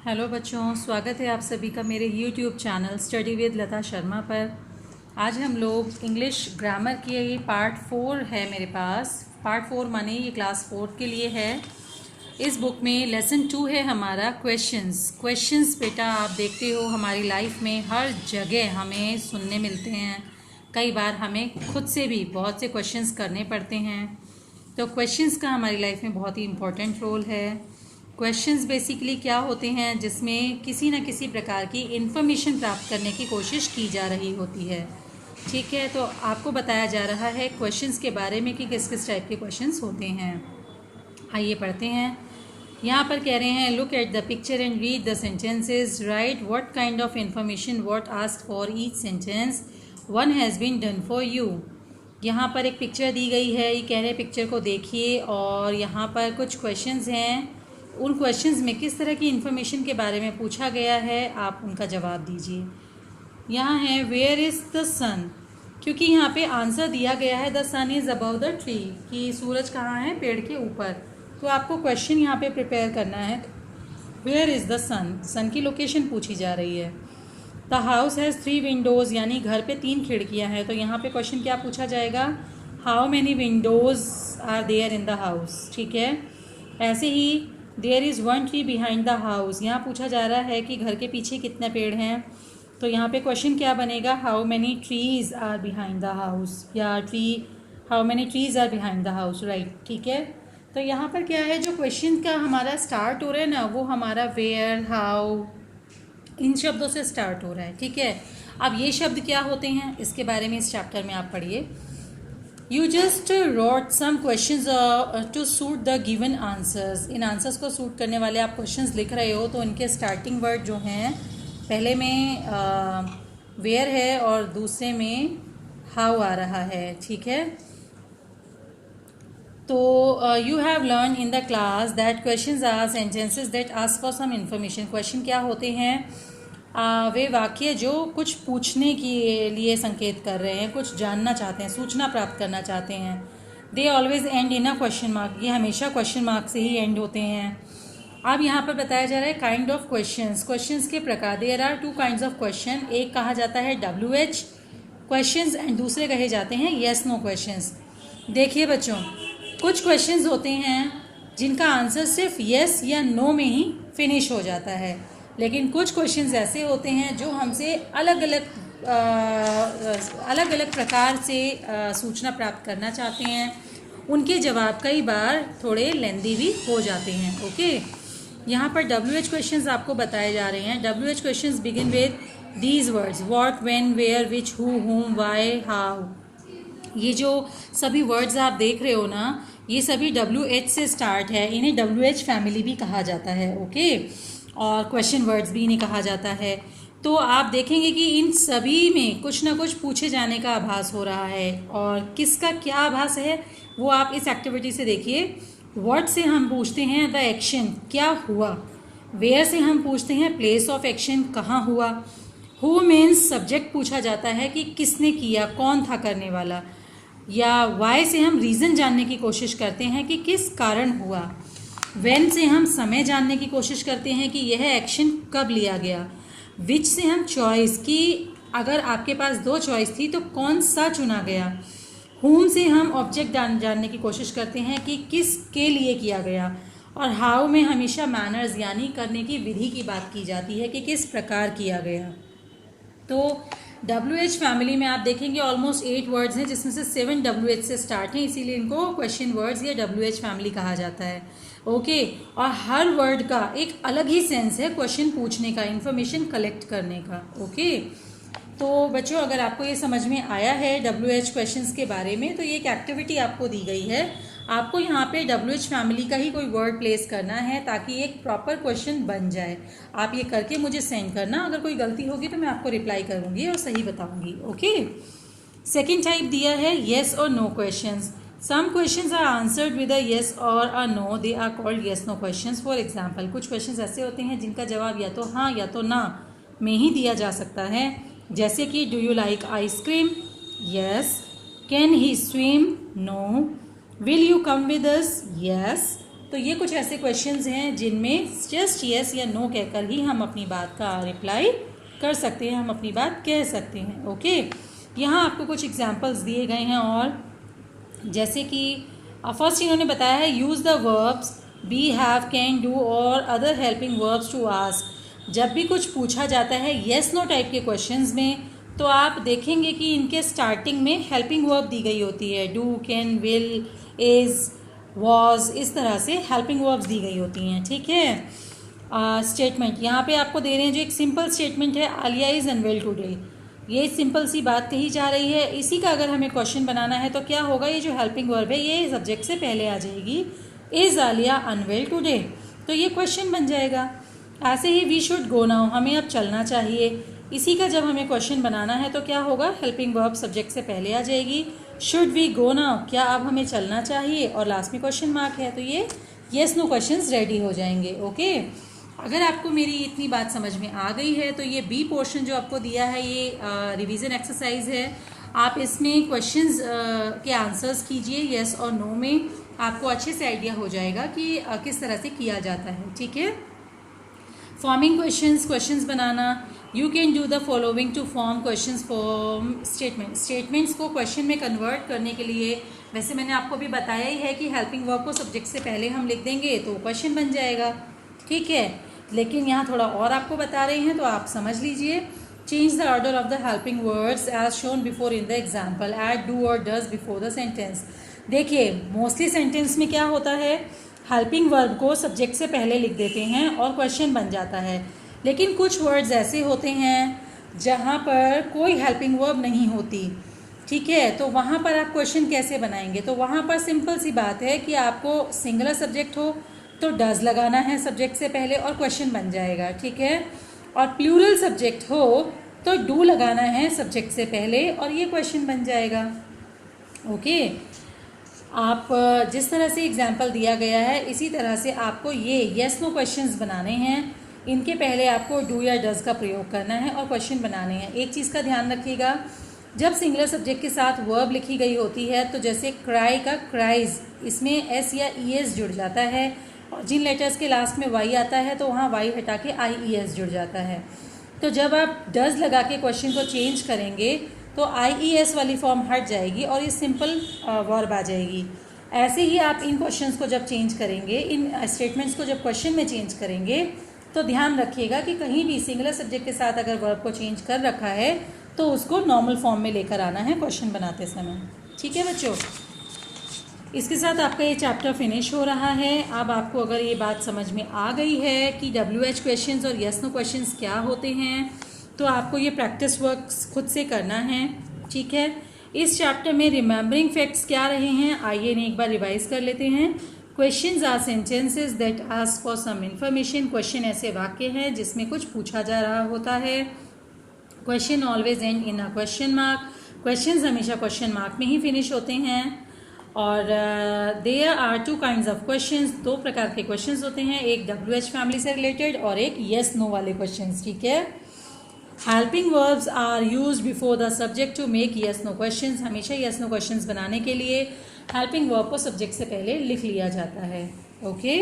Hello बच्चों, स्वागत है आप सभी का मेरे YouTube चैनल स्टडी विद लता शर्मा पर। आज हम लोग इंग्लिश ग्रामर की ये पार्ट 4 है मेरे पास। पार्ट 4 माने ये क्लास 4 के लिए है। इस बुक में लेसन 2 है हमारा क्वेश्चंस बेटा आप देखते हो हमारी लाइफ में हर जगह हमें सुनने मिलते हैं। कई बार हमें खुद से भी बहुत से क्वेश्चंस करने पड़ते हैं। तो क्वेश्चंस का हमारी लाइफ में बहुत ही इम्पोर्टेंट रोल है। क्वेश्चंस बेसिकली क्या होते हैं, जिसमें किसी न किसी प्रकार की इन्फॉर्मेशन प्राप्त करने की कोशिश की जा रही होती है। ठीक है, तो आपको बताया जा रहा है क्वेश्चंस के बारे में कि किस किस टाइप के क्वेश्चंस होते हैं। आइए पढ़ते हैं। यहाँ पर कह रहे हैं look at the picture and read the sentences, right what kind of information what asked for each sentence one has been done for you. यहाँ पर एक पिक्चर दी गई है, ये कह रहे हैं पिक्चर को देखिए और यहाँ पर कुछ क्वेश्चंस हैं। उन क्वेश्चंस में किस तरह की इन्फॉर्मेशन के बारे में पूछा गया है, आप उनका जवाब दीजिए। यहाँ है वेयर इज़ द सन, क्योंकि यहाँ पे आंसर दिया गया है the sun is above the tree, कि सूरज कहाँ है, पेड़ के ऊपर। तो आपको क्वेश्चन यहाँ पे प्रिपेयर करना है वेयर इज़ द सन, सन की लोकेशन पूछी जा रही है। द हाउस हैज़ 3 विंडोज़, यानी घर पे 3 खिड़कियाँ हैं। तो यहाँ पे क्वेश्चन क्या पूछा जाएगा, how many windows are there in the house. ठीक है, ऐसे ही there is 1 tree behind the house, यहाँ पूछा जा रहा है कि घर के पीछे कितने पेड़ हैं। तो यहाँ पे क्वेश्चन क्या बनेगा, how many trees are behind the house, या how many trees are behind the house, right. ठीक है, तो यहाँ पर क्या है, जो क्वेश्चन का हमारा स्टार्ट हो रहा है ना, वो हमारा वेयर, हाउ, इन शब्दों से स्टार्ट हो रहा है। ठीक है, अब ये शब्द क्या होते हैं इसके बारे में इस चैप्टर में आप पढ़िए। You just wrote some questions to suit the given answers. In answers को सूट करने वाले आप क्वेश्चंस लिख रहे हो, तो इनके स्टार्टिंग वर्ड जो हैं, पहले में वेयर है और दूसरे में हाउ आ रहा है। ठीक है, तो you have learn in the class that questions are sentences that ask for some information. Question क्या होते हैं, वे वाक्य जो कुछ पूछने के लिए संकेत कर रहे हैं, कुछ जानना चाहते हैं, सूचना प्राप्त करना चाहते हैं। They always end in a question mark, ये हमेशा क्वेश्चन मार्क से ही एंड होते हैं। अब यहाँ पर बताया जा रहा है काइंड ऑफ क्वेश्चंस, क्वेश्चंस के प्रकार। There are 2 kinds of question, एक कहा जाता है WH क्वेश्चंस एंड दूसरे कहे जाते हैं येस नो क्वेश्चंस। देखिए बच्चों, कुछ क्वेश्चंस होते हैं जिनका आंसर सिर्फ येस या नो में ही फिनिश हो जाता है, लेकिन कुछ क्वेश्चंस ऐसे होते हैं जो हमसे अलग अलग प्रकार से सूचना प्राप्त करना चाहते हैं। उनके जवाब कई बार थोड़े लेंदी भी हो जाते हैं। ओके, यहाँ पर WH क्वेश्चंस आपको बताए जा रहे हैं। WH questions begin with these words, what, when, where, which, who, whom, why, how. ये जो सभी वर्ड्स आप देख रहे हो ना, ये सभी WH से स्टार्ट है। इन्हें WH फैमिली भी कहा जाता है। ओके, और क्वेश्चन वर्ड्स भी इन्हें कहा जाता है। तो आप देखेंगे कि इन सभी में कुछ ना कुछ पूछे जाने का आभास हो रहा है, और किसका क्या आभास है वो आप इस एक्टिविटी से देखिए। व्हाट से हम पूछते हैं द एक्शन, क्या हुआ। वेयर से हम पूछते हैं प्लेस ऑफ एक्शन, कहाँ हुआ। हु मीन्स सब्जेक्ट पूछा जाता है कि किसने किया, कौन था करने वाला। या वाई से हम रीज़न जानने की कोशिश करते हैं कि किस कारण हुआ। व्हेन से हम समय जानने की कोशिश करते हैं कि यह एक्शन कब लिया गया। विच से हम चॉइस, कि अगर आपके पास 2 चॉइस थी तो कौन सा चुना गया। हुम से हम ऑब्जेक्ट जानने की कोशिश करते हैं कि किस के लिए किया गया। और हाउ में हमेशा मैनर्स यानी करने की विधि की बात की जाती है कि किस प्रकार किया गया। तो WH फैमिली में आप देखेंगे ऑलमोस्ट 8 वर्ड्स हैं, जिसमें से 7 WH से स्टार्ट हैं, इसीलिए इनको क्वेश्चन वर्ड्स या WH फैमिली कहा जाता है। ओके, और हर वर्ड का एक अलग ही सेंस है क्वेश्चन पूछने का, इन्फॉर्मेशन कलेक्ट करने का। ओके, तो बच्चों अगर आपको ये समझ में आया है WH क्वेश्चंस के बारे में, तो ये एक एक्टिविटी आपको दी गई है। आपको यहाँ पे WH फैमिली का ही कोई वर्ड प्लेस करना है ताकि एक प्रॉपर क्वेश्चन बन जाए। आप ये करके मुझे सेंड करना, अगर कोई गलती होगी तो मैं आपको रिप्लाई करूँगी और सही बताऊँगी। ओके, सेकेंड टाइप दिया है येस और no questions. Some questions are answered with a yes और a no, they are called yes no questions. For example, कुछ क्वेश्चंस ऐसे होते हैं जिनका जवाब या तो हाँ या तो ना में ही दिया जा सकता है, जैसे कि do you like ice cream, yes. Can he swim, no. Will you come with us, yes. तो ये कुछ ऐसे क्वेश्चंस हैं जिनमें जस्ट यस या नो कहकर ही हम अपनी बात का रिप्लाई कर सकते हैं, हम अपनी बात कह सकते हैं। ओके, यहाँ आपको कुछ एग्जांपल्स दिए गए हैं, और जैसे कि फर्स्ट इन्होंने बताया है use the verbs be, have, can, do और other helping verbs to ask. जब भी कुछ पूछा जाता है येस नो टाइप के क्वेश्चंस में, तो आप देखेंगे कि इनके स्टार्टिंग में हेल्पिंग वर्ब दी गई होती है, do, can, will, is, was, इस तरह से हेल्पिंग वर्ब्स दी गई होती हैं। ठीक है। स्टेटमेंट यहाँ पे आपको दे रहे हैं जो एक सिंपल स्टेटमेंट है, आलिया इज़ अनवेल टुडे। ये सिंपल सी बात कही जा रही है, इसी का अगर हमें क्वेश्चन बनाना है तो क्या होगा, ये जो हेल्पिंग वर्ब है ये सब्जेक्ट से पहले आ जाएगी, इज़ आलिया अनवेल टुडे, तो ये क्वेश्चन बन जाएगा। ऐसे ही वी शुड गो नाउ, हमें अब चलना चाहिए, इसी का जब हमें क्वेश्चन बनाना है तो क्या होगा, हेल्पिंग वर्ब सब्जेक्ट से पहले आ जाएगी, शुड वी गो नाउ, क्या अब हमें चलना चाहिए, और लास्ट में क्वेश्चन मार्क है, तो ये येस नो क्वेश्चंस रेडी हो जाएंगे। ओके, अगर आपको मेरी इतनी बात समझ में आ गई है तो ये बी पोर्शन जो आपको दिया है ये रिवीजन एक्सरसाइज है। आप इसमें क्वेश्चंस के आंसर्स कीजिए येस और नो में, आपको अच्छे से आइडिया हो जाएगा कि किस तरह से किया जाता है। ठीक है, फॉर्मिंग क्वेश्चंस बनाना, you can do the following to form questions form statements को क्वेश्चन में कन्वर्ट करने के लिए, वैसे मैंने आपको भी बताया ही है कि हेल्पिंग वर्ब को सब्जेक्ट से पहले हम लिख देंगे तो क्वेश्चन बन जाएगा। ठीक है, लेकिन यहाँ थोड़ा और आपको बता रहे हैं तो आप समझ लीजिए। Change the order of the helping words as shown before in the example, add do or does before the sentence. देखिए मोस्टली सेंटेंस में क्या होता है, हेल्पिंग वर्ब को सब्जेक्ट से पहले लिख देते हैं और क्वेश्चन बन जाता है, लेकिन कुछ वर्ड्स ऐसे होते हैं जहाँ पर कोई हेल्पिंग वर्ब नहीं होती। ठीक है, तो वहाँ पर आप क्वेश्चन कैसे बनाएंगे, तो वहाँ पर सिंपल सी बात है कि आपको सिंगुलर सब्जेक्ट हो तो डज लगाना है सब्जेक्ट से पहले और क्वेश्चन बन जाएगा। ठीक है, और प्लूरल सब्जेक्ट हो तो डू लगाना है सब्जेक्ट से पहले और ये क्वेश्चन बन जाएगा। ओके, आप जिस तरह से एग्जाम्पल दिया गया है इसी तरह से आपको ये येस नो क्वेश्चंस बनाने हैं, इनके पहले आपको डू या डज का प्रयोग करना है और क्वेश्चन बनाने हैं। एक चीज़ का ध्यान रखिएगा, जब सिंगुलर सब्जेक्ट के साथ वर्ब लिखी गई होती है तो जैसे क्राई का क्राइज, इसमें एस या ई एस जुड़ जाता है, और जिन लेटर्स के लास्ट में वाई आता है तो वहाँ वाई हटा के आई ई एस जुड़ जाता है। तो जब आप डज लगा के क्वेश्चन को चेंज करेंगे तो आई ई एस वाली फॉर्म हट जाएगी और ये सिंपल वर्ब आ जाएगी। ऐसे ही आप इन क्वेश्चंस को जब चेंज करेंगे, इन स्टेटमेंट्स को जब क्वेश्चन में चेंज करेंगे तो ध्यान रखिएगा कि कहीं भी सिंगुलर सब्जेक्ट के साथ अगर वर्ब को चेंज कर रखा है तो उसको नॉर्मल फॉर्म में लेकर आना है क्वेश्चन बनाते समय। ठीक है बच्चों, इसके साथ आपका ये चैप्टर फिनिश हो रहा है। अब आपको अगर ये बात समझ में आ गई है कि WH क्वेश्चंस और यस नो क्वेश्चंस क्या होते हैं, तो आपको ये प्रैक्टिस वर्क खुद से करना है। ठीक है, इस चैप्टर में रिमेंबरिंग फैक्ट्स क्या रहे हैं आइए इन्हें एक बार रिवाइज कर लेते हैं। Questions are sentences that ask for some information. Question ऐसे वाक्य हैं जिसमें कुछ पूछा जा रहा होता है। Question always end in a question mark. Questions हमेशा क्वेश्चन मार्क में ही फिनिश होते हैं। और there are two kinds of questions, दो प्रकार के क्वेश्चंस होते हैं, एक WH फैमिली से रिलेटेड और एक येस नो वाले क्वेश्चंस। ठीक है, helping verbs are use before the subject to make yes no questions. हमेशा येस नो क्वेश्चंस बनाने के लिए हेल्पिंग वर्ब को सब्जेक्ट से पहले लिख लिया जाता है। ओके